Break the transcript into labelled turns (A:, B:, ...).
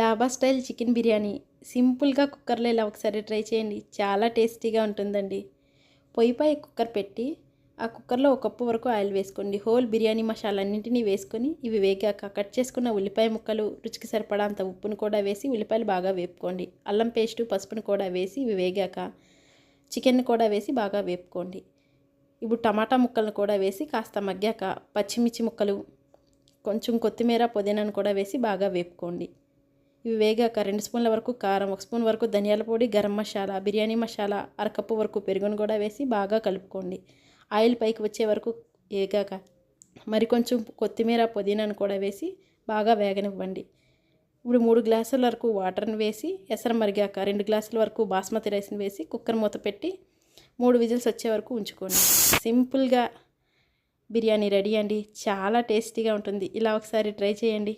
A: డాబా style chicken biryani సింపుల్గా కుక్కర్లో ఇలా ఒకసారి ట్రై చేయండి. చాలా టేస్టీగా ఉంటుందండి. పొయ్యిపై కుక్కర్ పెట్టి ఆ కుక్కర్లో ఒక కప్పు వరకు ఆయిల్ వేసుకోండి. హోల్ బిర్యానీ మసాలన్నింటినీ వేసుకొని ఇవి వేగాక కట్ చేసుకున్న ఉల్లిపాయ ముక్కలు, రుచికి సరిపడా అంత ఉప్పును కూడా వేసి ఉల్లిపాయలు బాగా వేపుకోండి. అల్లం పేస్టు, పసుపును కూడా వేసి ఇవి వేగాక చికెన్ కూడా వేసి బాగా వేపుకోండి. ఇప్పుడు టమాటా ముక్కలను కూడా వేసి కాస్త మగ్గాక పచ్చిమిర్చి ముక్కలు, కొంచెం కొత్తిమీర, పుదీనాను కూడా వేసి బాగా వేపుకోండి. ఇవి వేగాక 2 స్పూన్ల వరకు కారం, 1 స్పూన్ వరకు ధనియాల పొడి, గరం మసాలా, బిర్యానీ మసాలా, అరకప్పు వరకు పెరుగును కూడా వేసి బాగా కలుపుకోండి. ఆయిల్ పైకి వచ్చే వరకు వేగాక మరికొంచెం కొత్తిమీర, పుదీనాను కూడా వేసి బాగా వేగనివ్వండి. ఇప్పుడు 3 గ్లాసుల వరకు వాటర్ని వేసి ఎసరు మరిగాక 2 గ్లాసుల వరకు బాస్మతి రైస్ని వేసి కుక్కర్ మూత పెట్టి 3 విజిల్స్ వచ్చే వరకు ఉంచుకోండి. సింపుల్గా బిర్యానీ రెడీ అండి. చాలా టేస్టీగా ఉంటుంది. ఇలా ఒకసారి ట్రై చేయండి.